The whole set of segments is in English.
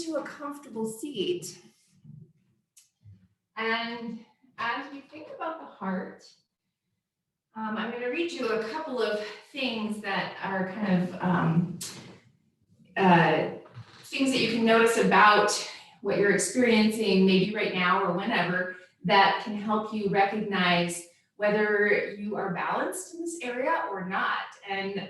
to a comfortable seat. And as we think about the heart, I'm going to read you a couple of things that are kind of things that you can notice about what you're experiencing, maybe right now or whenever, that can help you recognize whether you are balanced in this area or not. And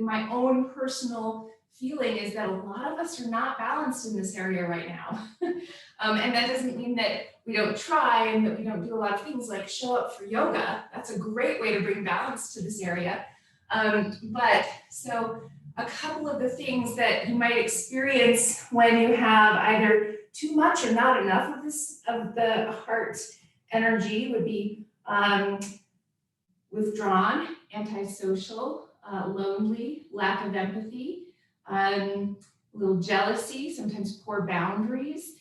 my own personal feeling is that a lot of us are not balanced in this area right now. And that doesn't mean that we don't try and that we don't do a lot of things like show up for yoga. That's a great way to bring balance to this area. But so a couple of the things that you might experience when you have either too much or not enough of the heart energy would be withdrawn, antisocial, lonely, lack of empathy, a little jealousy, sometimes poor boundaries.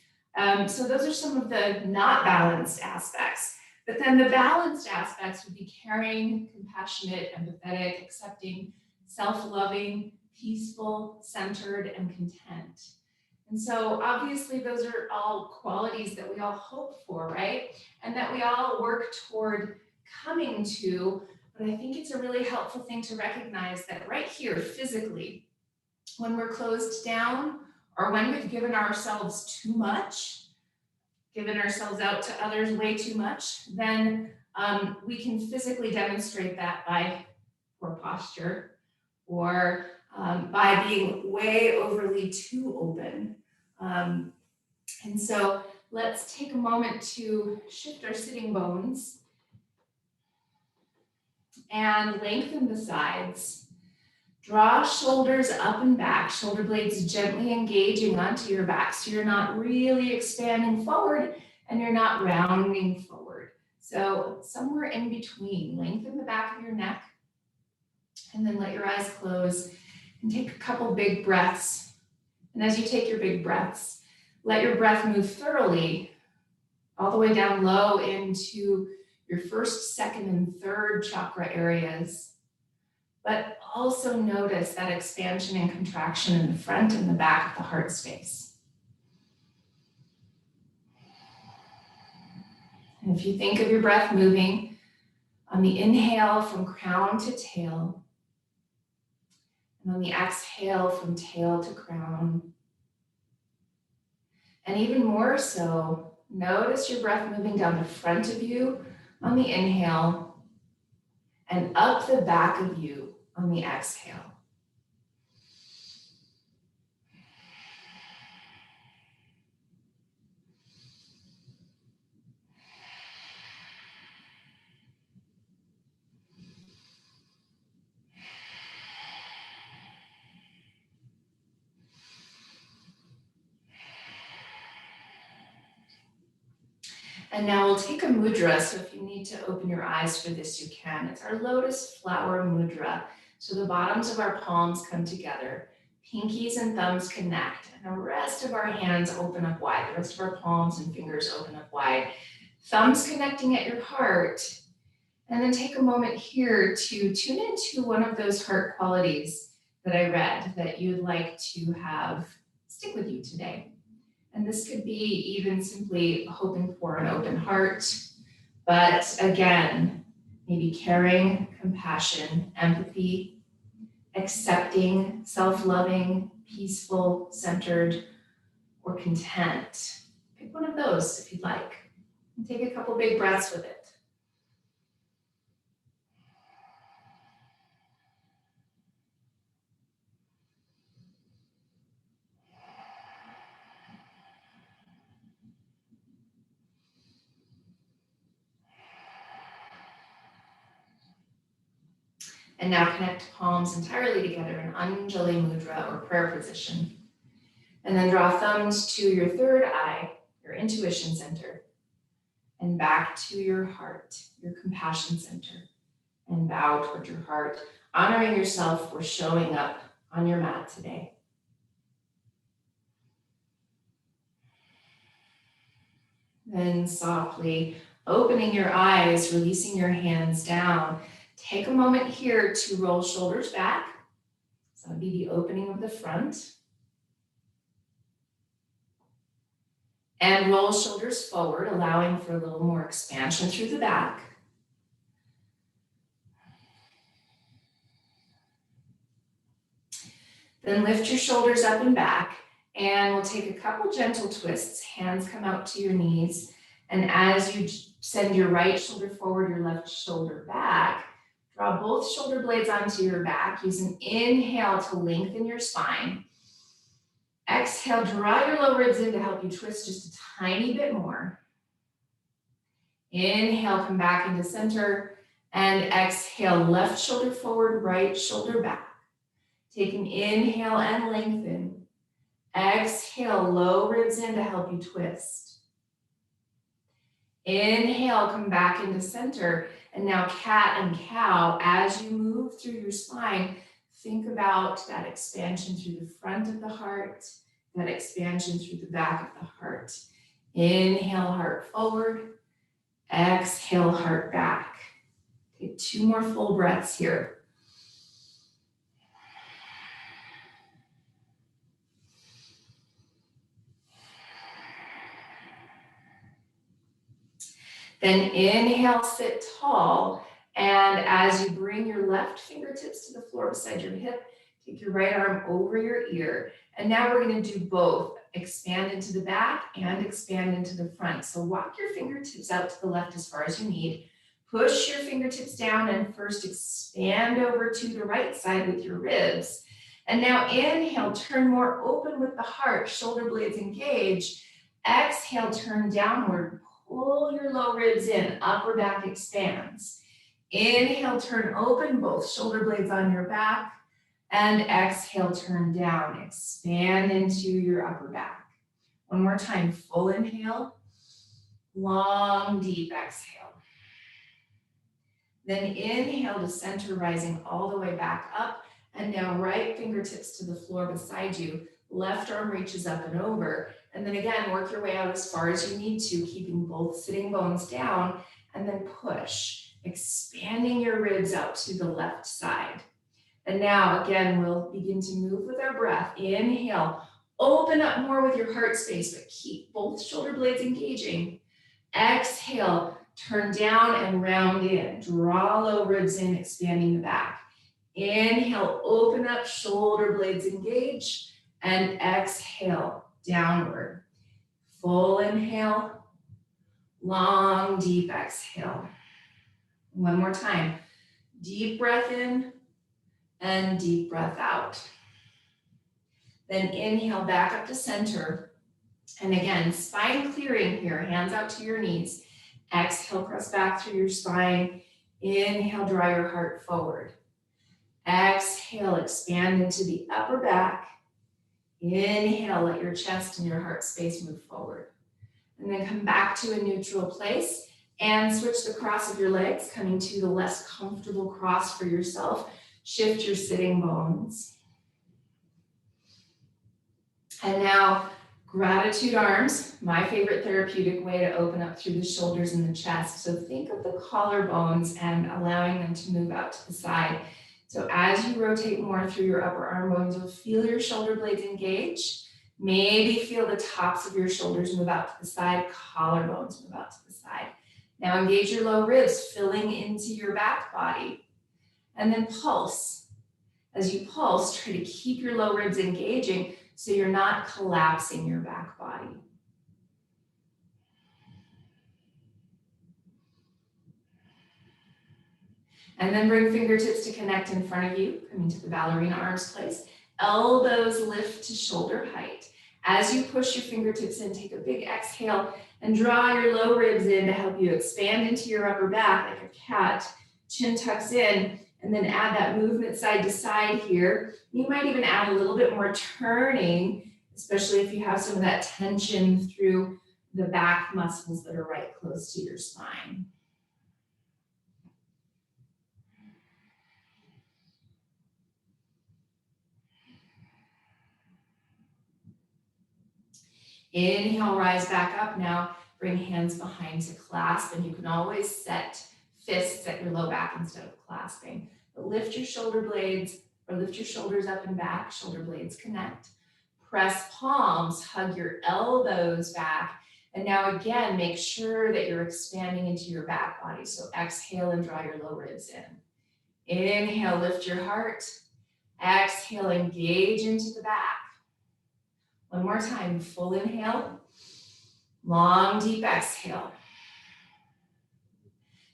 So those are some of the not balanced aspects. But then the balanced aspects would be caring, compassionate, empathetic, accepting, self-loving, peaceful, centered, and content. And so obviously those are all qualities that we all hope for, right? And that we all work toward coming to. But I think it's a really helpful thing to recognize that right here, physically, when we're closed down or when we've given ourselves too much, given ourselves out to others way too much, then we can physically demonstrate that by poor posture or by being way overly too open. And so let's take a moment to shift our sitting bones and lengthen the sides. Draw shoulders up and back, shoulder blades gently engaging onto your back. So you're not really expanding forward and you're not rounding forward. So somewhere in between, lengthen the back of your neck and then let your eyes close and take a couple big breaths. And as you take your big breaths, let your breath move thoroughly all the way down low into your first, second, and third chakra areas. But also notice that expansion and contraction in the front and the back of the heart space. And if you think of your breath moving on the inhale from crown to tail, and on the exhale from tail to crown, and even more so, notice your breath moving down the front of you on the inhale and up the back of you on the exhale. And now we'll take a mudra. So if you need to open your eyes for this, you can. It's our lotus flower mudra. So the bottoms of our palms come together, pinkies and thumbs connect, and the rest of our hands open up wide. The rest of our palms and fingers open up wide. Thumbs connecting at your heart. And then take a moment here to tune into one of those heart qualities that I read that you'd like to have stick with you today. And this could be even simply hoping for an open heart, but again, maybe caring, compassion, empathy, accepting, self-loving, peaceful, centered, or content. Pick one of those if you'd like. And take a couple big breaths with it. And now connect palms entirely together in Anjali Mudra or prayer position. And then draw thumbs to your third eye, your intuition center, and back to your heart, your compassion center, and bow toward your heart, honoring yourself for showing up on your mat today. Then softly opening your eyes, releasing your hands down. Take a moment here to roll shoulders back. So that'd be the opening of the front. And roll shoulders forward, allowing for a little more expansion through the back. Then lift your shoulders up and back, and we'll take a couple gentle twists. Hands come out to your knees, and as you send your right shoulder forward, your left shoulder back, draw both shoulder blades onto your back. Use an inhale to lengthen your spine. Exhale, draw your low ribs in to help you twist just a tiny bit more. Inhale, come back into center, and exhale, left shoulder forward, right shoulder back. Take an inhale and lengthen. Exhale, low ribs in to help you twist. Inhale, come back into center. And now cat and cow. As you move through your spine, think about that expansion through the front of the heart, that expansion through the back of the heart. Inhale, heart forward. Exhale, heart back. Take 2 more full breaths here. Then inhale, sit tall. And as you bring your left fingertips to the floor beside your hip, take your right arm over your ear. And now we're going to do both. Expand into the back and expand into the front. So walk your fingertips out to the left as far as you need. Push your fingertips down and first expand over to the right side with your ribs. And now inhale, turn more open with the heart, shoulder blades engage. Exhale, turn downward. Pull your low ribs in, upper back expands. Inhale, turn open, both shoulder blades on your back. And exhale, turn down, expand into your upper back. One more time, full inhale, long, deep exhale. Then inhale to center, rising all the way back up. And now right fingertips to the floor beside you. Left arm reaches up and over. And then again, work your way out as far as you need to, keeping both sitting bones down, and then push, expanding your ribs out to the left side. And now again, we'll begin to move with our breath. Inhale, open up more with your heart space, but keep both shoulder blades engaging. Exhale, turn down and round in. Draw low ribs in, expanding the back. Inhale, open up, shoulder blades engage, and exhale, downward. Full inhale, long, deep exhale. One more time. Deep breath in and deep breath out. Then inhale back up to center. And again, spine clearing here, hands out to your knees. Exhale, press back through your spine. Inhale, draw your heart forward. Exhale, expand into the upper back. Inhale, let your chest and your heart space move forward. And then come back to a neutral place and switch the cross of your legs, coming to the less comfortable cross for yourself. Shift your sitting bones. And now, gratitude arms, my favorite therapeutic way to open up through the shoulders and the chest. So think of the collarbones and allowing them to move out to the side. So as you rotate more through your upper arm bones, you'll feel your shoulder blades engage. Maybe feel the tops of your shoulders move out to the side, collarbones move out to the side. Now engage your low ribs, filling into your back body. And then pulse. As you pulse, try to keep your low ribs engaging so you're not collapsing your back body. And then bring fingertips to connect in front of you, coming to the ballerina arms place. Elbows lift to shoulder height. As you push your fingertips in, take a big exhale and draw your low ribs in to help you expand into your upper back like a cat. Chin tucks in, and then add that movement side to side here. You might even add a little bit more turning, especially if you have some of that tension through the back muscles that are right close to your spine. Inhale, rise back up now. Bring hands behind to clasp, and you can always set fists at your low back instead of clasping. But lift your shoulder blades, or lift your shoulders up and back, shoulder blades connect. Press palms, hug your elbows back, And now again, make sure that you're expanding into your back body. So exhale and draw your low ribs in. Inhale, lift your heart. Exhale, engage into the back. One more time, full inhale. Long, deep exhale.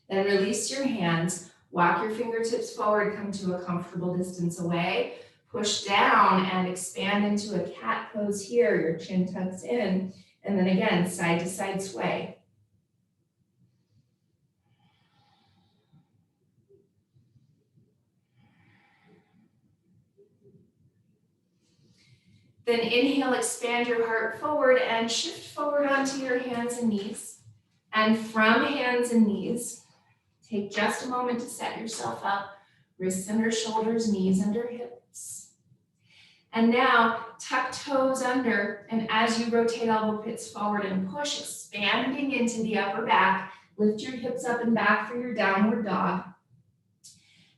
Then release your hands. Walk your fingertips forward, come to a comfortable distance away. Push down and expand into a cat pose here. Your chin tucks in. And then again, side to side sway. Then inhale, expand your heart forward and shift forward onto your hands and knees. And from hands and knees, take just a moment to set yourself up. Wrists under shoulders, knees under hips. And now tuck toes under, and as you rotate elbow pits forward and push, expanding into the upper back, lift your hips up and back for your downward dog.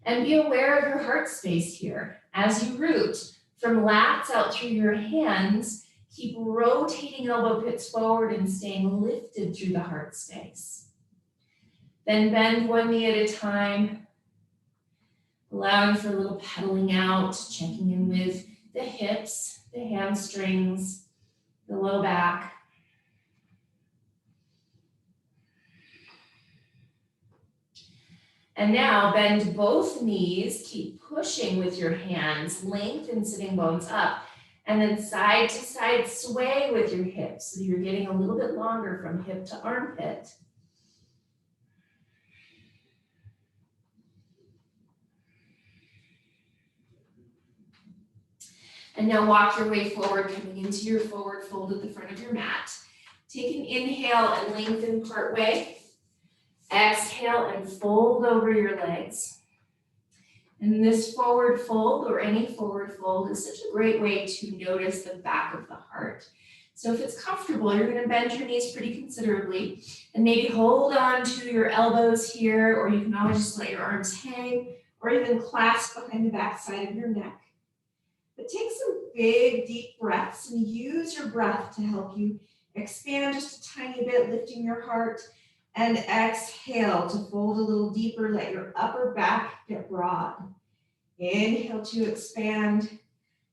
And be aware of your heart space here. As you root from lats out through your hands, keep rotating elbow pits forward and staying lifted through the heart space. Then bend one knee at a time, allowing for a little pedaling out, checking in with the hips, the hamstrings, the low back. And now bend both knees, keep pushing with your hands, lengthen sitting bones up, and then side to side sway with your hips. So you're getting a little bit longer from hip to armpit. And now walk your way forward, coming into your forward fold at the front of your mat. Take an inhale and lengthen part way. Exhale and fold over your legs. And this forward fold, or any forward fold, is such a great way to notice the back of the heart. So if it's comfortable, you're going to bend your knees pretty considerably and maybe hold on to your elbows here, or you can always just let your arms hang or even clasp behind the back side of your neck. But take some big, deep breaths and use your breath to help you expand just a tiny bit, lifting your heart. And exhale to fold a little deeper. Let your upper back get broad. Inhale to expand.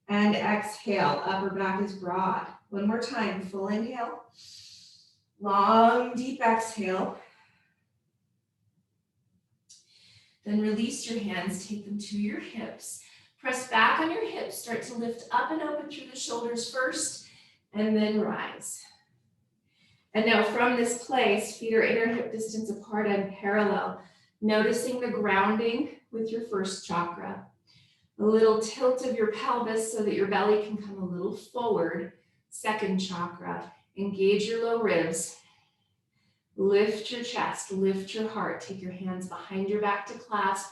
And exhale, upper back is broad. One more time, full inhale. Long, deep exhale. Then release your hands, take them to your hips. Press back on your hips, start to lift up and open through the shoulders first, and then rise. And now from this place, feet are inner hip distance apart and parallel, noticing the grounding with your first chakra. A little tilt of your pelvis so that your belly can come a little forward. Second chakra, engage your low ribs. Lift your chest, lift your heart. Take your hands behind your back to clasp.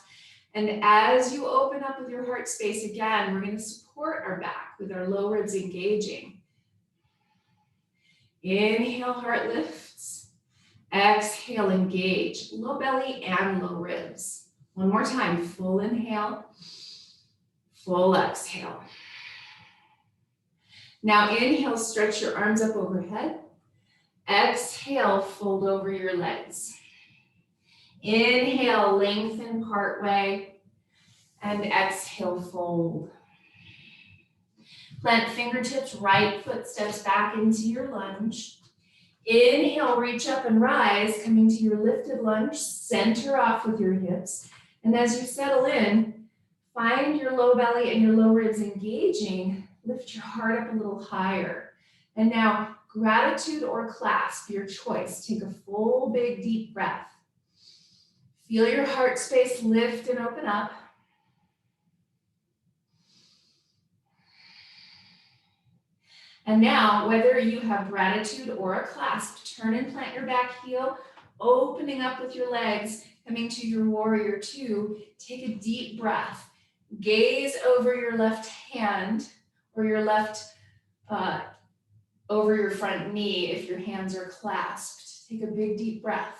And as you open up with your heart space again, we're going to support our back with our low ribs engaging. Inhale, heart lifts. Exhale, engage. Low belly and low ribs. One more time, full inhale, full exhale. Now inhale, stretch your arms up overhead. Exhale, fold over your legs. Inhale, lengthen part way. And exhale, fold. Plant fingertips, right foot steps back into your lunge. Inhale, reach up and rise, coming to your lifted lunge, center off with your hips. And as you settle in, find your low belly and your low ribs engaging. Lift your heart up a little higher. And now, gratitude or clasp, your choice. Take a full, big, deep breath. Feel your heart space lift and open up. And now, whether you have gratitude or a clasp, turn and plant your back heel, opening up with your legs, coming to your warrior two. Take a deep breath. Gaze over your left hand or your left, over your front knee if your hands are clasped. Take a big deep breath.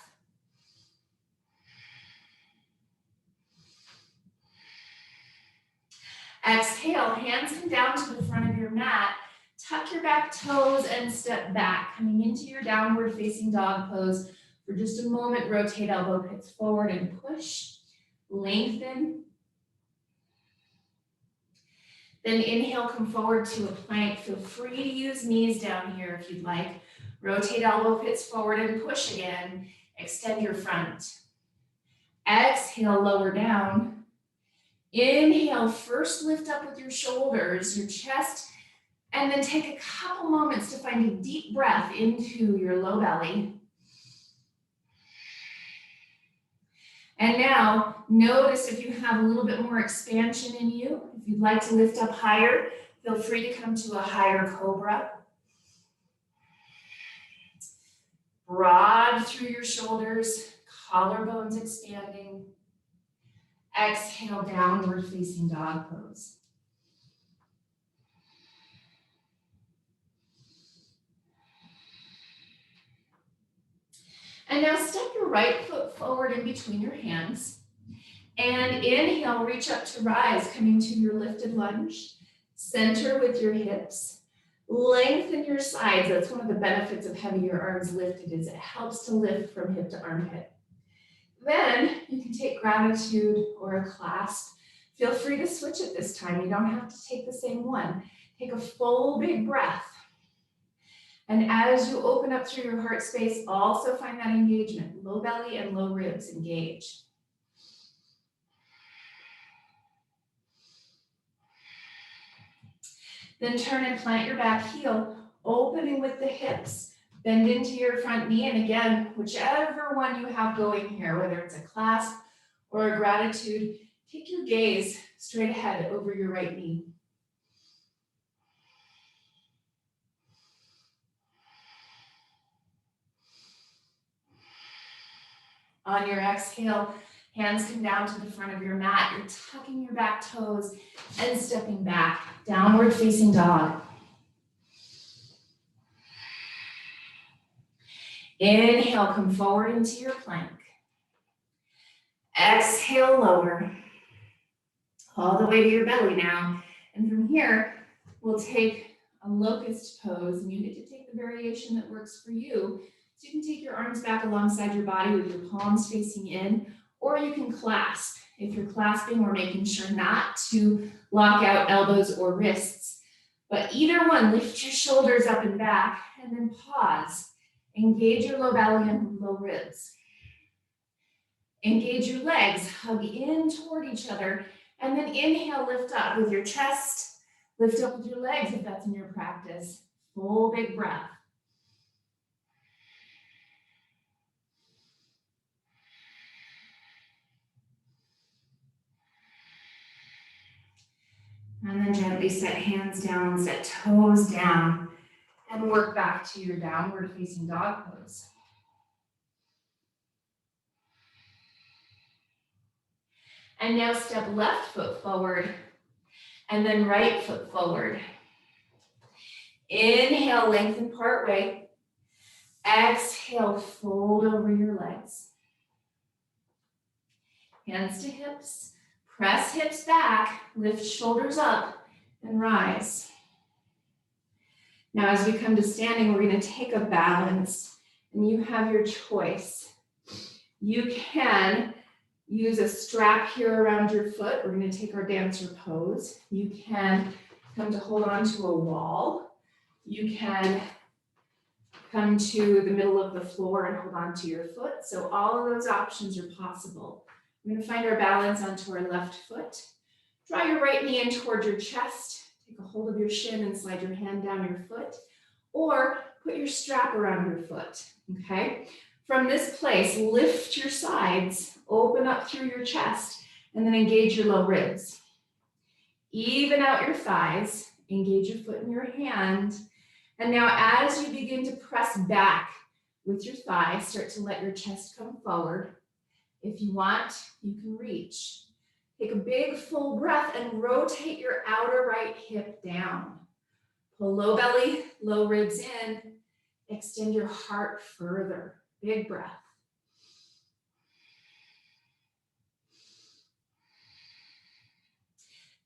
Exhale, hands come down to the front of your mat. Tuck your back toes and step back, coming into your downward facing dog pose. For just a moment, rotate elbow pits forward and push. Lengthen. Then inhale, come forward to a plank. Feel free to use knees down here if you'd like. Rotate elbow pits forward and push again. Extend your front. Exhale, lower down. Inhale, first lift up with your shoulders, your chest, and then take a couple moments to find a deep breath into your low belly. And now, notice if you have a little bit more expansion in you. If you'd like to lift up higher, feel free to come to a higher cobra. Broad through your shoulders, collarbones expanding. Exhale, downward facing dog pose. And now step your right foot forward in between your hands. And inhale, reach up to rise, coming to your lifted lunge. Center with your hips. Lengthen your sides. That's one of the benefits of having your arms lifted, is it helps to lift from hip to armpit. Then you can take gratitude or a clasp. Feel free to switch at this time. You don't have to take the same one. Take a full big breath. And as you open up through your heart space, also find that engagement. Low belly and low ribs engage. Then turn and plant your back heel, opening with the hips. Bend into your front knee, and again, whichever one you have going here, whether it's a clasp or a gratitude, take your gaze straight ahead over your right knee. On your exhale, hands come down to the front of your mat. You're tucking your back toes and stepping back, downward facing dog. Inhale, come forward into your plank. Exhale, lower. All the way to your belly now. And from here, we'll take a locust pose, and you get to take the variation that works for you. So you can take your arms back alongside your body with your palms facing in, or you can clasp. If you're clasping, we're making sure not to lock out elbows or wrists. But either one, lift your shoulders up and back, and then pause. Engage your low belly and low ribs. Engage your legs, hug in toward each other, and then inhale, lift up with your chest. Lift up with your legs if that's in your practice. Full big breath. And then gently set hands down, set toes down, and work back to your downward facing dog pose. And now step left foot forward, and then right foot forward. Inhale, lengthen part way. Exhale, fold over your legs. Hands to hips. Press hips back, lift shoulders up, and rise. Now as we come to standing, we're going to take a balance, and you have your choice. You can use a strap here around your foot. We're going to take our dancer pose. You can come to hold on to a wall. You can come to the middle of the floor and hold on to your foot. So all of those options are possible. We're going to find our balance onto our left foot. Draw your right knee in toward your chest. Take a hold of your shin and slide your hand down your foot, or put your strap around your foot, okay? From this place, lift your sides, open up through your chest, and then engage your low ribs. Even out your thighs, engage your foot in your hand. And now as you begin to press back with your thighs, start to let your chest come forward. If you want, you can reach. Take a big full breath and rotate your outer right hip down. Pull low belly, low ribs in. Extend your heart further. Big breath.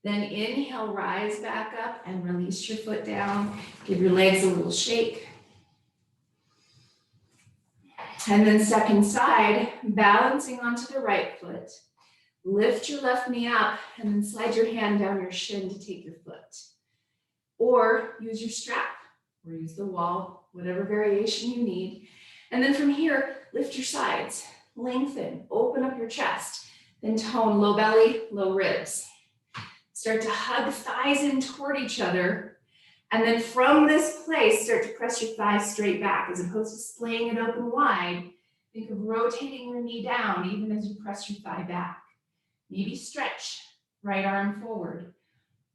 Then inhale, rise back up and release your foot down. Give your legs a little shake. And then second side, balancing onto the right foot. Lift your left knee up and then slide your hand down your shin to take your foot. Or use your strap or use the wall, whatever variation you need. And then from here, lift your sides, lengthen, open up your chest, then tone low belly, low ribs. Start to hug thighs in toward each other. And then from this place, start to press your thighs straight back as opposed to splaying it open wide. Think of rotating your knee down even as you press your thigh back. Maybe stretch, right arm forward.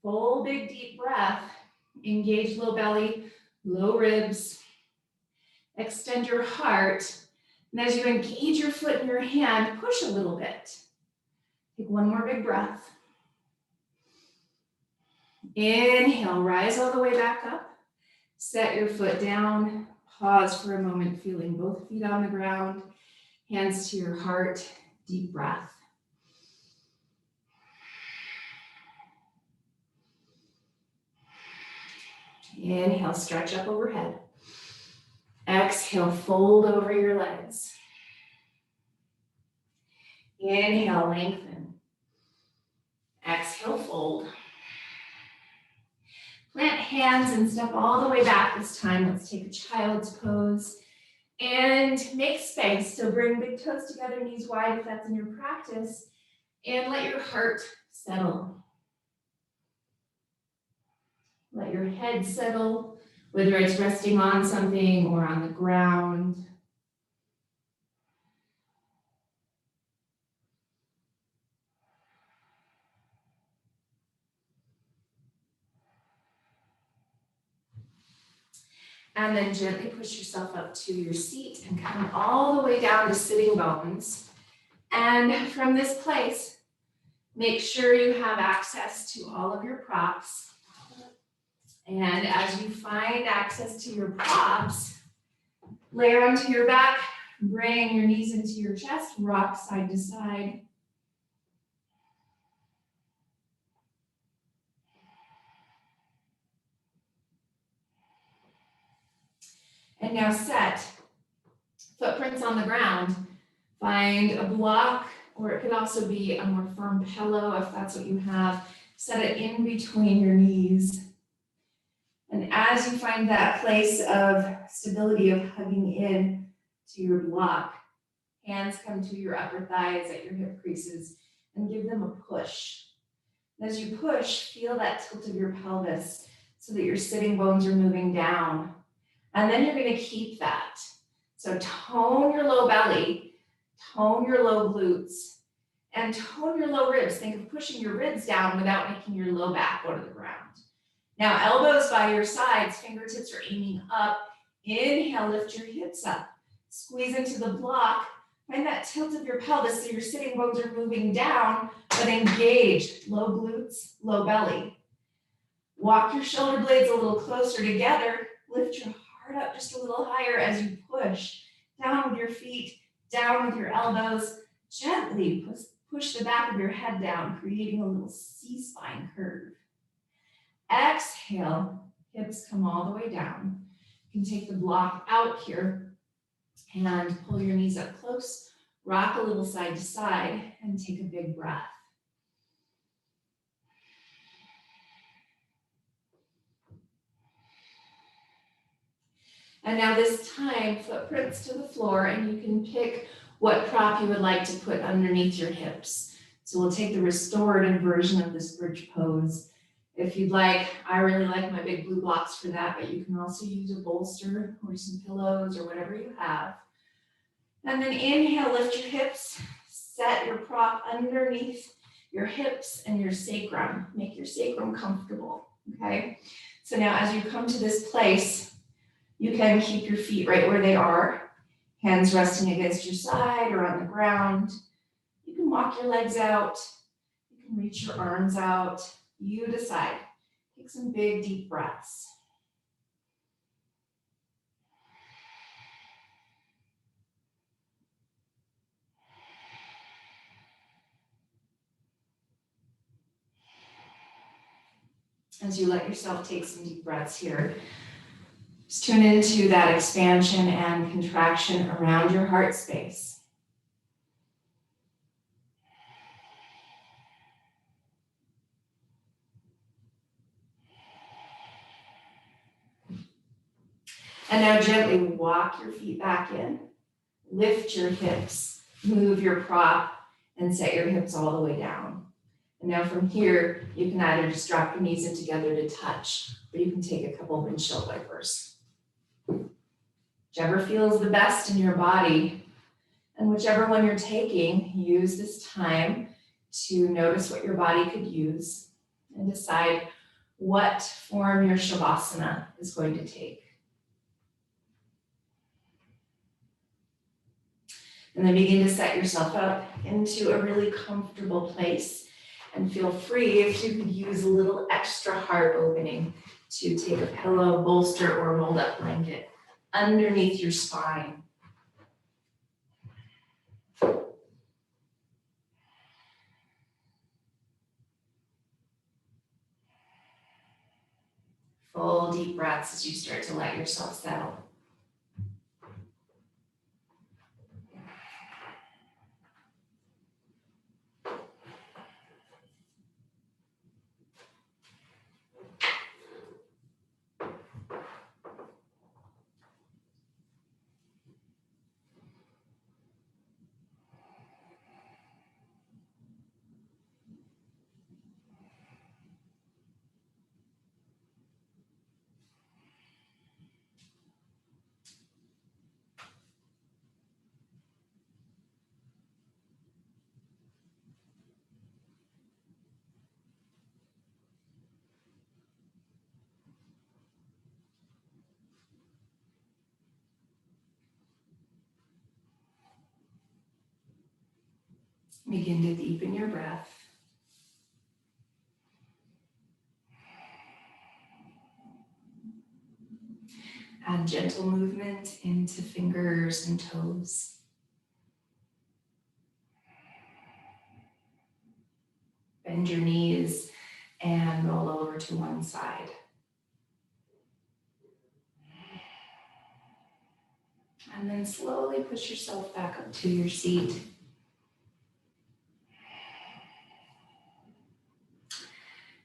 Full big deep breath. Engage low belly, low ribs. Extend your heart. And as you engage your foot in your hand, push a little bit. Take one more big breath. Inhale, rise all the way back up. Set your foot down. Pause for a moment, feeling both feet on the ground. Hands to your heart. Deep breath. Inhale, stretch up overhead. Exhale, fold over your legs. Inhale, lengthen. Exhale, fold. Plant hands and step all the way back this time. Let's take a child's pose and make space. So bring big toes together, knees wide if that's in your practice, and let your heart settle. Let your head settle, whether it's resting on something or on the ground. And then gently push yourself up to your seat and come all the way down to sitting bones. And from this place, make sure you have access to all of your props. And as you find access to your props, lay onto your back, bring your knees into your chest, rock side to side. And now set footprints on the ground. Find a block, or it could also be a more firm pillow if that's what you have. Set it in between your knees. And as you find that place of stability of hugging in to your block, hands come to your upper thighs at your hip creases and give them a push. And as you push, feel that tilt of your pelvis so that your sitting bones are moving down. And then you're going to keep that. So tone your low belly, tone your low glutes, and tone your low ribs. Think of pushing your ribs down without making your low back go to the ground. Now, elbows by your sides, fingertips are aiming up. Inhale, lift your hips up. Squeeze into the block. Find that tilt of your pelvis so your sitting bones are moving down, but engage low glutes, low belly. Walk your shoulder blades a little closer together. Lift your heart up just a little higher as you push. Down with your feet, down with your elbows. Gently push the back of your head down, creating a little C-spine curve. Exhale, hips come all the way down. You can take the block out here and pull your knees up close, rock a little side to side, and take a big breath. And now this time, footprints to the floor, and you can pick what prop you would like to put underneath your hips. So we'll take the restorative version of this bridge pose. If you'd like, I really like my big blue blocks for that, but you can also use a bolster or some pillows or whatever you have. And then inhale, lift your hips, set your prop underneath your hips and your sacrum. Make your sacrum comfortable, okay? So now as you come to this place, you can keep your feet right where they are, hands resting against your side or on the ground. You can walk your legs out. You can reach your arms out. You decide. Take some big, deep breaths. As you let yourself take some deep breaths here, just tune into that expansion and contraction around your heart space. And now gently walk your feet back in, lift your hips, move your prop, and set your hips all the way down. And now from here, you can either just drop your knees in together to touch, or you can take a couple windshield wipers. Whichever feels the best in your body, and whichever one you're taking, use this time to notice what your body could use and decide what form your Shavasana is going to take. And then begin to set yourself up into a really comfortable place, and feel free, if you could use a little extra heart opening, to take a pillow, bolster, or rolled up blanket underneath your spine. Full deep breaths as you start to let yourself settle. Begin to deepen your breath. Add gentle movement into fingers and toes. Bend your knees and roll over to one side. And then slowly push yourself back up to your seat.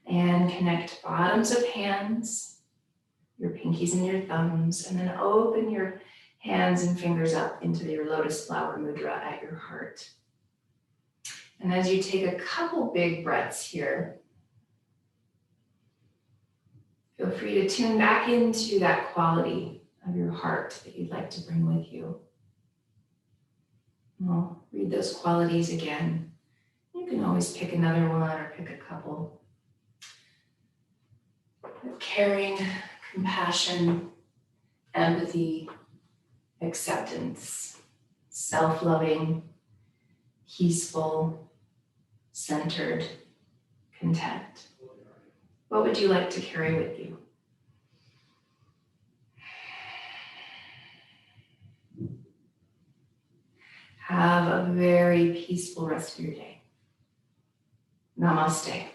And connect bottoms of hands, your pinkies and your thumbs, and then open your hands and fingers up into your Lotus Flower Mudra at your heart. And as you take a couple big breaths here, feel free to tune back into that quality of your heart that you'd like to bring with you. I'll read those qualities again. You can always pick another one or pick a couple. Caring, compassion, empathy, acceptance, self-loving, peaceful, centered, content. What would you like to carry with you? Have a very peaceful rest of your day. Namaste.